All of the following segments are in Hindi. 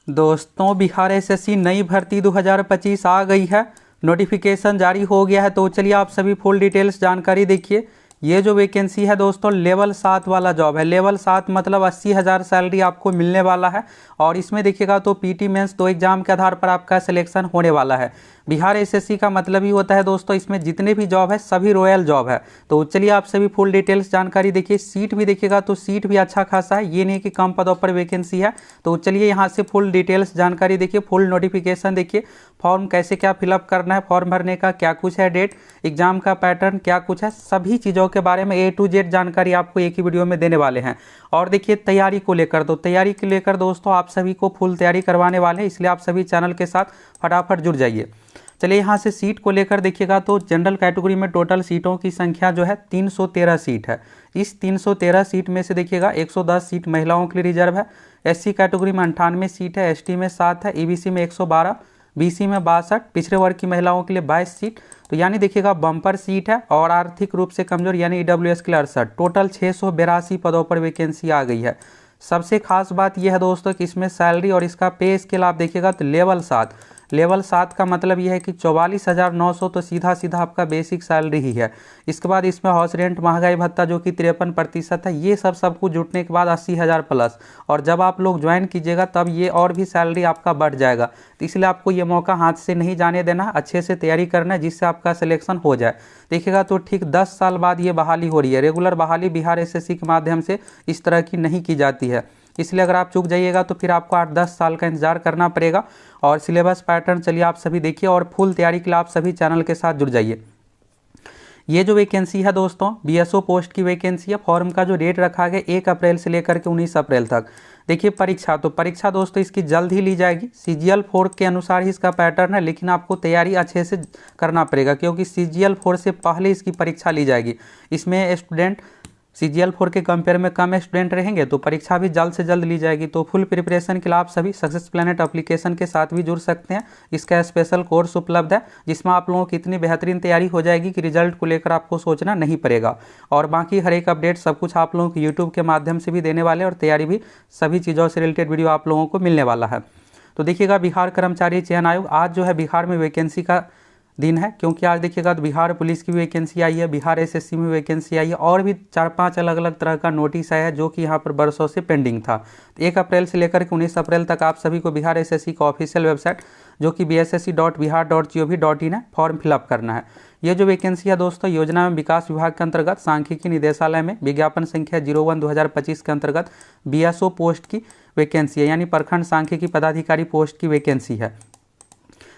दोस्तों बिहार एसएससी नई भर्ती 2025 आ गई है। नोटिफिकेशन जारी हो गया है। तो चलिए आप सभी फुल डिटेल्स जानकारी देखिए। ये जो वैकेंसी है दोस्तों लेवल 7 वाला जॉब है। लेवल 7 मतलब 80,000 सैलरी आपको मिलने वाला है। और इसमें देखिएगा तो पीटी मेंस 2 एग्जाम के आधार पर आपका सिलेक्शन होने वाला है। बिहार एसएससी का मतलब ही होता है दोस्तों इसमें जितने भी जॉब है सभी रॉयल जॉब है। तो चलिए आप सभी फुल डिटेल्स जानकारी देखिए। सीट भी देखिएगा तो सीट भी अच्छा खासा है, ये नहीं कि कम पदों पर वैकेंसी है। तो चलिए यहाँ से फुल डिटेल्स जानकारी देखिए, फुल नोटिफिकेशन देखिए, फॉर्म कैसे क्या फिलअप करना है, फॉर्म भरने का क्या कुछ है, डेट, एग्जाम का पैटर्न क्या कुछ है, सभी चीज़ों के बारे में A to Z जानकारी आपको एक ही वीडियो में देने वाले हैं। और देखिए तैयारी को लेकर, तो तैयारी को लेकर दोस्तों आप सभी को फुल तैयारी करवाने वाले हैं, इसलिए आप सभी चैनल के साथ फटाफट जुड़ जाइए। चलिए यहाँ से सीट को लेकर देखिएगा तो जनरल कैटेगरी में टोटल सीटों की संख्या जो है 313 सीट है। इस 313 सीट में से देखिएगा 110 सीट महिलाओं के लिए रिजर्व है। एससी कैटेगरी में 98 सीट है, एसटी में 7 है, ईबीसी में 112, बीसी में 62, पिछड़े वर्ग की महिलाओं के लिए 22 सीट। तो यानी देखिएगा बम्पर सीट है। और आर्थिक रूप से कमजोर यानी ईडब्ल्यूएस के लिए 68, टोटल 682 पदों पर वैकेंसी आ गई है। सबसे खास बात यह है दोस्तों कि इसमें सैलरी और इसका पे स्केल आप देखिएगा तो लेवल 7 का मतलब यह है कि 44,900 तो सीधा सीधा आपका बेसिक सैलरी ही है। इसके बाद इसमें हाउस रेंट, महंगाई भत्ता जो कि 53% है, ये सब कुछ जुटने के बाद 80,000 प्लस। और जब आप लोग ज्वाइन कीजिएगा तब ये और भी सैलरी आपका बढ़ जाएगा। तो इसलिए आपको ये मौका हाथ से नहीं जाने देना, अच्छे से तैयारी करना है जिससे आपका सिलेक्शन हो जाए। देखिएगा तो ठीक 10 साल बाद ये बहाली हो रही है। रेगुलर बहाली बिहार एसएससी के माध्यम से इस तरह की नहीं की जाती है। इसलिए अगर आप चूक जाइएगा तो फिर आपको 8-10 साल का इंतजार करना पड़ेगा। और सिलेबस पैटर्न चलिए आप सभी देखिए और फुल तैयारी के लिए आप सभी चैनल के साथ जुड़ जाइए। ये जो वैकेंसी है दोस्तों बीएसओ पोस्ट की वैकेंसी है। फॉर्म का जो डेट रखा गया 1 अप्रैल से लेकर के 19 अप्रैल तक। देखिए परीक्षा दोस्तों इसकी जल्द ही ली जाएगी। CGL 4 के अनुसार ही इसका पैटर्न है, लेकिन आपको तैयारी अच्छे से करना पड़ेगा क्योंकि CGL 4 से पहले इसकी परीक्षा ली जाएगी। इसमें स्टूडेंट CGL 4 के कंपेयर में कम स्टूडेंट रहेंगे तो परीक्षा भी जल्द से जल्द ली जाएगी। तो फुल प्रिपरेशन के लिए आप सभी सक्सेस प्लैनेट एप्लीकेशन के साथ भी जुड़ सकते हैं। इसका स्पेशल कोर्स उपलब्ध है जिसमें आप लोगों की इतनी बेहतरीन तैयारी हो जाएगी कि रिजल्ट को लेकर आपको सोचना नहीं पड़ेगा। और बाकी हर एक अपडेट सब कुछ आप लोगों को यूट्यूब के माध्यम से भी देने वाले और तैयारी भी सभी चीज़ों से रिलेटेड वीडियो आप लोगों को मिलने वाला है। तो देखिएगा बिहार कर्मचारी चयन आयोग आज जो है बिहार में वैकेंसी का दिन है, क्योंकि आज देखिएगा तो बिहार पुलिस की वैकेंसी आई है, बिहार एसएससी में वैकेंसी आई है और भी 4-5 अलग अलग तरह का नोटिस आया है जो कि यहाँ पर बरसों से पेंडिंग था। 1 अप्रैल से लेकर के 19 अप्रैल तक आप सभी को बिहार एसएससी का ऑफिशियल वेबसाइट जो कि bssc.bihar.gov.in है, फॉर्म फिलअप करना है। ये जो वैकेंसी है दोस्तों योजना एवं विकास विभाग के अंतर्गत सांख्यिकी निदेशालय में विज्ञापन संख्या 01/2025 के अंतर्गत बीएसओ पोस्ट की वैकेंसी है, यानी प्रखंड सांख्यिकी पदाधिकारी पोस्ट की वैकेंसी है।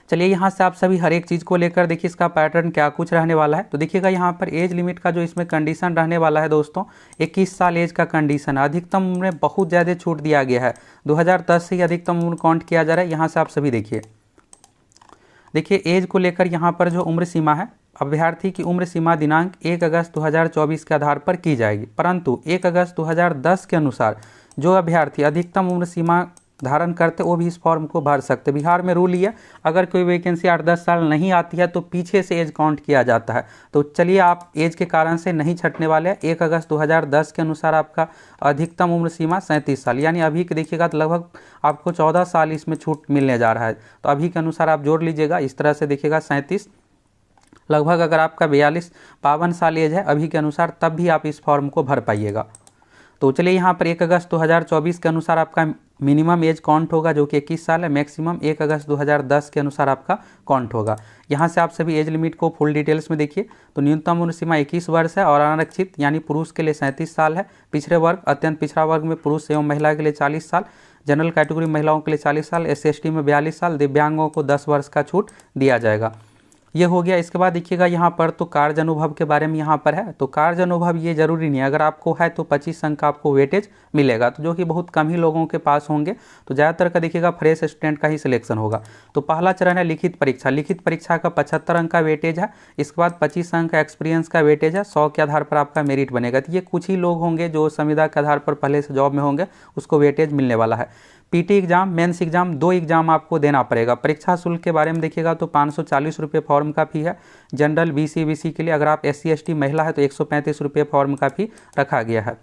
चलिए यहाँ से आप सभी हर एक चीज़ को लेकर देखिए इसका पैटर्न क्या कुछ रहने वाला है। तो देखिएगा यहाँ पर एज लिमिट का जो इसमें कंडीशन रहने वाला है दोस्तों 21 साल एज का कंडीशन है। अधिकतम उम्र में बहुत ज़्यादा छूट दिया गया है, 2010 से ही अधिकतम उम्र काउंट किया जा रहा है। यहाँ से आप सभी देखिए एज को लेकर यहाँ पर जो उम्र सीमा है, अभ्यर्थी की उम्र सीमा दिनांक 1 अगस्त 2024 के आधार पर की जाएगी, परंतु 1 अगस्त 2010 के अनुसार जो अभ्यर्थी अधिकतम उम्र सीमा धारण करते वो भी इस फॉर्म को भर सकते। बिहार में रूल ये अगर कोई वैकेंसी 8-10 साल नहीं आती है तो पीछे से एज काउंट किया जाता है। तो चलिए आप एज के कारण से नहीं छटने वाले हैं। 1 अगस्त 2010 के अनुसार आपका अधिकतम उम्र सीमा 37 साल, यानी अभी के देखिएगा तो लगभग आपको 14 साल इसमें छूट मिलने जा रहा है। तो अभी के अनुसार आप जोड़ लीजिएगा, इस तरह से देखिएगा 37 लगभग अगर आपका 42-52 साल एज है अभी के अनुसार तब भी आप इस फॉर्म को भर पाइएगा। तो चलिए यहाँ पर 1 अगस्त 2024 के अनुसार आपका मिनिमम एज काउंट होगा जो कि 21 साल है, मैक्सिमम 1 अगस्त 2010 के अनुसार आपका काउंट होगा। यहाँ से आप सभी एज लिमिट को फुल डिटेल्स में देखिए। तो न्यूनतम उम्र सीमा 21 वर्ष है और अनारक्षित यानी पुरुष के लिए 37 साल है, पिछड़े वर्ग अत्यंत पिछड़ा वर्ग में पुरुष एवं महिला के लिए 40 साल, जनरल कैटेगरी महिलाओं के लिए 40 साल, SC/ST में 42 साल, दिव्यांगों को 10 वर्ष का छूट दिया जाएगा। ये हो गया। इसके बाद देखिएगा यहाँ पर तो कार्य अनुभव के बारे में यहाँ पर है। तो कार्य अनुभव ये जरूरी नहीं है, अगर आपको है तो 25 अंक का आपको वेटेज मिलेगा, तो जो कि बहुत कम ही लोगों के पास होंगे। तो ज़्यादातर का देखिएगा फ्रेश स्टूडेंट का ही सिलेक्शन होगा। तो पहला चरण है लिखित परीक्षा। लिखित परीक्षा का 75 अंक का वेटेज है। इसके बाद 25 अंक का एक्सपीरियंस का वेटेज है, 100 के आधार पर आपका मेरिट बनेगा। तो ये कुछ ही लोग होंगे जो संविदा के आधार पर पहले से जॉब में होंगे, उसको वेटेज मिलने वाला है। PT exam, mains exam 2 exam आपको देना पड़ेगा। परीक्षा शुल्क के बारे में देखिएगा तो 540 रुपये फॉर्म का फी है। जनरल BC के लिए अगर आप SC/ST महिला है तो 135 रुपये फॉर्म का फी रखा गया है।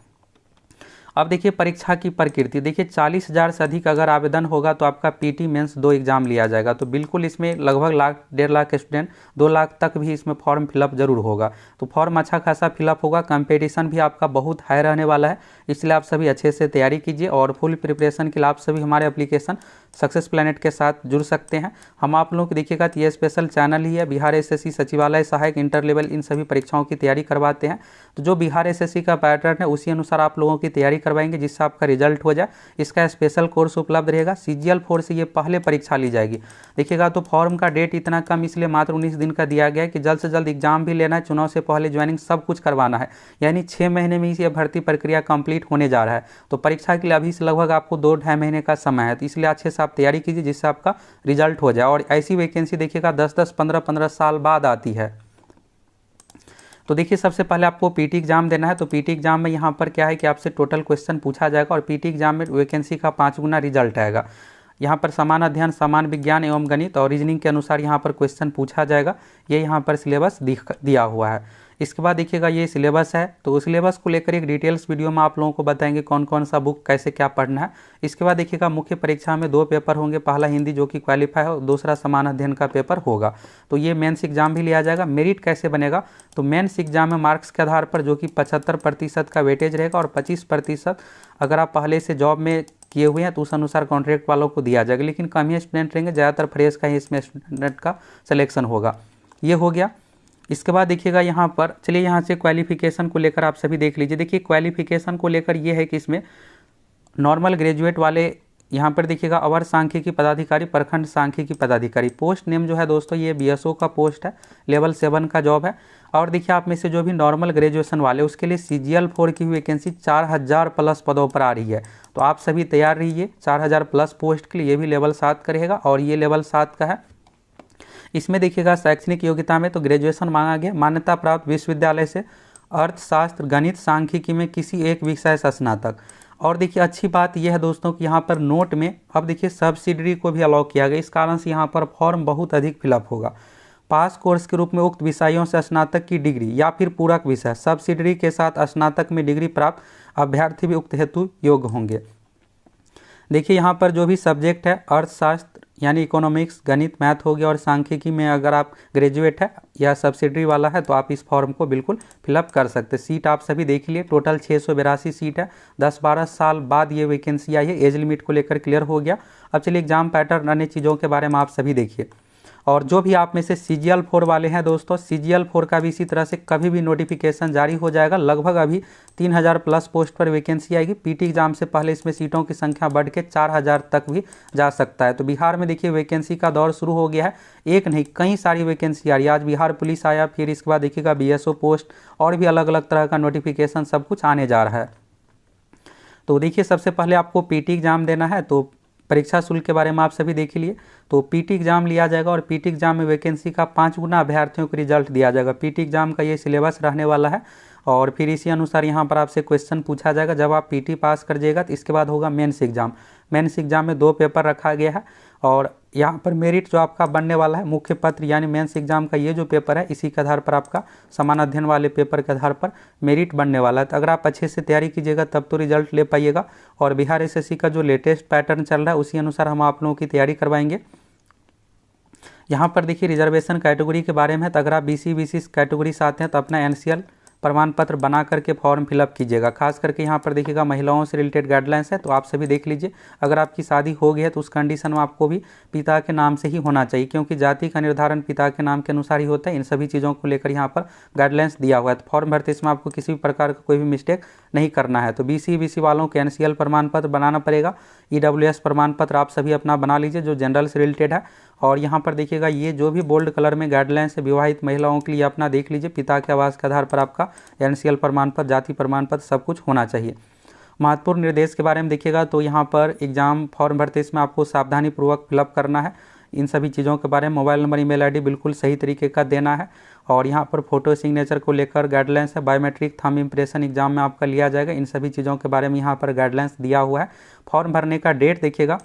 अब देखिए परीक्षा की प्रकृति, देखिए 40,000 से अधिक अगर आवेदन होगा तो आपका पीटी मेंस 2 एग्जाम लिया जाएगा। तो बिल्कुल इसमें लगभग लाख 1.5 लाख स्टूडेंट, 2 लाख तक भी इसमें फॉर्म फिलअप जरूर होगा। तो फॉर्म अच्छा खासा फिलअप होगा, कंपटीशन भी आपका बहुत हाई रहने वाला है, इसलिए आप सभी अच्छे से तैयारी कीजिए। और फुल प्रिपरेशन के लिए आप सभी हमारे एप्लीकेशन सक्सेस प्लैनेट के साथ जुड़ सकते हैं। हम आप लोगों को देखिएगा तो ये स्पेशल चैनल ही है, बिहार एसएससी सचिवालय सहायक इंटर लेवल इन सभी परीक्षाओं की तैयारी करवाते हैं। तो जो बिहार एसएससी का पैटर्न है उसी अनुसार आप लोगों की तैयारी करवाएंगे, जिससे आपका रिजल्ट हो जाए। इसका स्पेशल कोर्स उपलब्ध रहेगा, CGL 4 से ये पहले परीक्षा ली जाएगी। देखिएगा तो फॉर्म का डेट इतना कम इसलिए मात्र 19 दिन का दिया गया है कि जल्द से जल्द एग्जाम भी लेना है, चुनाव से पहले ज्वाइनिंग सब कुछ करवाना है, यानी 6 महीने में ही ये भर्ती प्रक्रिया कंप्लीट होने जा रहा है। तो परीक्षा के लिए अभी से लगभग आपको 2-2.5 महीने का समय है, तो इसलिए अच्छे से आप तैयारी कीजिए जिससे आपका रिजल्ट हो जाए। और ऐसी वैकेंसी देखिएगा 10-10, 15-15 साल बाद आती है। तो देखिए सबसे पहले आपको पीटी एग्जाम देना है। तो पीटी एग्जाम में यहाँ पर क्या है कि आपसे टोटल क्वेश्चन पूछा जाएगा और पीटी एग्जाम में वैकेंसी का 5 गुना रिजल्ट आएगा। यहाँ पर समान अध्ययन, समान विज्ञान एवं गणित और रीजनिंग के अनुसार यहाँ पर क्वेश्चन पूछा जाएगा। ये यहाँ पर सिलेबस दिया हुआ है। इसके बाद देखिएगा ये सिलेबस है, तो उस सिलेबस को लेकर एक डिटेल्स वीडियो में आप लोगों को बताएंगे कौन कौन सा बुक कैसे क्या पढ़ना है। इसके बाद देखिएगा मुख्य परीक्षा में 2 पेपर होंगे, पहला हिंदी जो कि क्वालिफाई है और दूसरा समान अध्ययन का पेपर होगा। तो ये मेंस एग्जाम भी लिया जाएगा। मेरिट कैसे बनेगा, तो मेंस एग्जाम में मार्क्स के आधार पर जो कि 75% का वेटेज रहेगा और 25% अगर आप पहले से जॉब में किए हुए हैं तो उस अनुसार कॉन्ट्रैक्ट वालों को दिया जाएगा, लेकिन कम ही स्टूडेंट रहेंगे, ज़्यादातर फ्रेश का ही इसमें स्टूडेंट का सिलेक्शन होगा। ये हो गया। इसके बाद देखिएगा यहाँ पर, चलिए यहाँ से क्वालिफिकेशन को लेकर आप सभी देख लीजिए। देखिए क्वालिफिकेशन को लेकर ये है कि इसमें नॉर्मल ग्रेजुएट वाले यहाँ पर देखिएगा अवर सांख्यिकी पदाधिकारी, प्रखंड सांख्यिकी पदाधिकारी, पोस्ट नेम जो है दोस्तों ये BSO का पोस्ट है, लेवल 7 का जॉब है। और देखिए आप में से जो भी नॉर्मल ग्रेजुएशन वाले उसके लिए CGL 4 की वैकेंसी 4000 प्लस पदों पर आ रही है। तो आप सभी तैयार रहिए 4000 प्लस पोस्ट के लिए। ये भी लेवल 7 का रहेगा और ये लेवल 7 का है। इसमें देखिएगा शैक्षणिक योग्यता में तो ग्रेजुएशन मांगा गया, मान्यता प्राप्त विश्वविद्यालय से अर्थशास्त्र, गणित, सांख्यिकी में किसी एक विषय से स्नातक। और देखिए अच्छी बात यह है दोस्तों कि यहाँ पर नोट में अब देखिए सब्सिडरी को भी अलाउ किया गया, इस कारण से यहाँ पर फॉर्म बहुत अधिक फिलअप होगा। पास कोर्स के रूप में उक्त विषयों से स्नातक की डिग्री या फिर पूरक विषय सब्सिडरी के साथ स्नातक में डिग्री प्राप्त अभ्यर्थी भी उक्त हेतु योग्य होंगे। देखिए यहाँ पर जो भी सब्जेक्ट है अर्थशास्त्र यानी इकोनॉमिक्स, गणित, मैथ हो गया और सांख्यिकी में अगर आप ग्रेजुएट है या सब्सिडरी वाला है तो आप इस फॉर्म को बिल्कुल फिलअप कर सकते हैं। सीट आप सभी देख लिए, टोटल 682 सीट है। 10-12 साल बाद ये वैकेंसी आई है, एज लिमिट को लेकर क्लियर हो गया। अब चलिए एग्जाम पैटर्न, अन्य चीज़ों के बारे में आप सभी देखिए। और जो भी आप में से CGL 4 वाले हैं दोस्तों, CGL 4 का भी इसी तरह से कभी भी नोटिफिकेशन जारी हो जाएगा। लगभग अभी 3000 प्लस पोस्ट पर वैकेंसी आएगी। पीटी एग्जाम से पहले इसमें सीटों की संख्या बढ़ के 4000 तक भी जा सकता है। तो बिहार में देखिए वैकेंसी का दौर शुरू हो गया है, एक नहीं कई सारी वैकेंसी आ रही है। आज बिहार पुलिस आया, फिर इसके बाद देखिएगा BSO पोस्ट और भी अलग अलग तरह का नोटिफिकेशन सब कुछ आने जा रहा है। तो देखिए सबसे पहले आपको पीटी एग्जाम देना है, तो परीक्षा शुल्क के बारे में आप सभी देख लिए। तो पीटी एग्जाम लिया जाएगा और पीटी एग्जाम में वैकेंसी का 5 गुना अभ्यर्थियों को रिजल्ट दिया जाएगा। पीटी एग्जाम का ये सिलेबस रहने वाला है और फिर इसी अनुसार यहाँ पर आपसे क्वेश्चन पूछा जाएगा। जब आप पीटी पास कर जाएगा तो इसके बाद होगा मेंस एग्जाम। मेंस एग्जाम में 2 पेपर रखा गया है और यहाँ पर मेरिट जो आपका बनने वाला है, मुख्य पत्र यानी मेंस एग्जाम का ये जो पेपर है इसी के आधार पर आपका समान अध्ययन वाले पेपर के आधार पर मेरिट बनने वाला है। तो अगर आप अच्छे से तैयारी कीजिएगा तब तो रिजल्ट ले पाइएगा। और बिहार एसएससी का जो लेटेस्ट पैटर्न चल रहा है उसी अनुसार हम आप लोगों की तैयारी करवाएंगे। यहाँ पर देखिए रिजर्वेशन कैटेगरी के बारे में, तो अगर आप BC कैटेगरी से आते हैं तो अपना NCL प्रमाण पत्र बना करके फॉर्म फिलअप कीजिएगा। खास करके यहाँ पर देखिएगा महिलाओं से रिलेटेड गाइडलाइंस है, तो आप सभी देख लीजिए। अगर आपकी शादी हो गई है तो उस कंडीशन में आपको भी पिता के नाम से ही होना चाहिए, क्योंकि जाति का निर्धारण पिता के नाम के अनुसार ही होता है। इन सभी चीज़ों को लेकर यहाँ पर गाइडलाइंस दिया हुआ है। तो फॉर्म भरते इसमें आपको किसी भी प्रकार का कोई भी मिस्टेक नहीं करना है। तो BC वालों को NCL प्रमाण पत्र बनाना पड़ेगा। EWS प्रमाण पत्र आप सभी अपना बना लीजिए जो जनरल से रिलेटेड है। और यहाँ पर देखिएगा ये जो भी बोल्ड कलर में गाइडलाइंस है विवाहित महिलाओं के लिए अपना देख लीजिए। पिता के आवास के आधार पर आपका NCL प्रमाण पत्र, जाति प्रमाण पत्र सब कुछ होना चाहिए। महत्वपूर्ण निर्देश के बारे में देखिएगा तो यहाँ पर एग्जाम फॉर्म भरते इसमें आपको सावधानी पूर्वक फिलअप करना है। इन सभी चीज़ों के बारे में मोबाइल नंबर, ईमेल ID बिल्कुल सही तरीके का देना है। और यहाँ पर फोटो सिग्नेचर को लेकर गाइडलाइंस है। बायोमेट्रिक थंब इम्प्रेशन एग्जाम में आपका लिया जाएगा। इन सभी चीज़ों के बारे में यहाँ पर गाइडलाइंस दिया हुआ है। फॉर्म भरने का डेट देखिएगा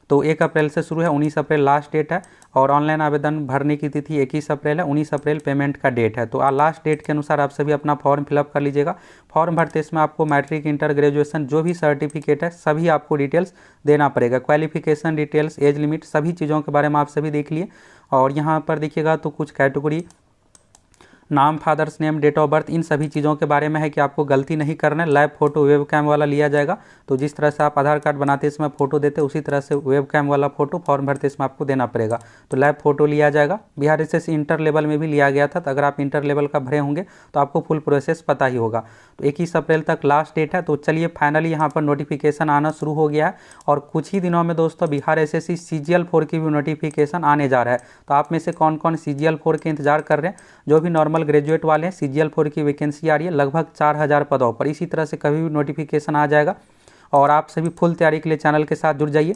तो 1 अप्रैल से शुरू है, 19 अप्रैल लास्ट डेट है। और ऑनलाइन आवेदन भरने की तिथि 21 अप्रैल है, 19 अप्रैल पेमेंट का डेट है। तो लास्ट डेट के अनुसार आप सभी अपना फॉर्म फिलअप कर लीजिएगा। फॉर्म भरते इसमें आपको मैट्रिक, इंटर, ग्रेजुएशन जो भी सर्टिफिकेट है सभी आपको डिटेल्स देना पड़ेगा। क्वालिफिकेशन डिटेल्स, एज लिमिट, सभी चीज़ों के बारे में आप सभी देख लिए। और यहाँ पर देखिएगा तो कुछ कैटेगरी, नाम, father's name, date of birth, इन सभी चीज़ों के बारे में है कि आपको गलती नहीं करना है। लाइव फोटो वेब कैम वाला लिया जाएगा। तो जिस तरह से आप आधार कार्ड बनाते इसमें फ़ोटो देते उसी तरह से वेब कैम वाला फ़ोटो फॉर्म भरते इसमें आपको देना पड़ेगा। तो लाइव फोटो लिया जाएगा। बिहार एसएससी इंटर लेवल में भी लिया गया था, तो अगर आप इंटर लेवल का भरे होंगे तो आपको फुल प्रोसेस पता ही होगा। तो 21 अप्रैल तक लास्ट डेट है। तो चलिए फाइनली यहाँ पर नोटिफिकेशन आना शुरू हो गया है और कुछ ही दिनों में दोस्तों बिहार एसएससी CGL 4 की भी नोटिफिकेशन आने जा रहा है। तो आप में से कौन कौन CGL 4 के इंतजार कर रहे हैं? जो भी नॉर्मल ग्रेजुएट वाले हैं, CGL 4 की वैकेंसी आ रही है लगभग 4000 पदों पर। इसी तरह से कभी भी नोटिफिकेशन आ जाएगा और आप सभी फुल तैयारी के लिए चैनल के साथ जुड़ जाइए।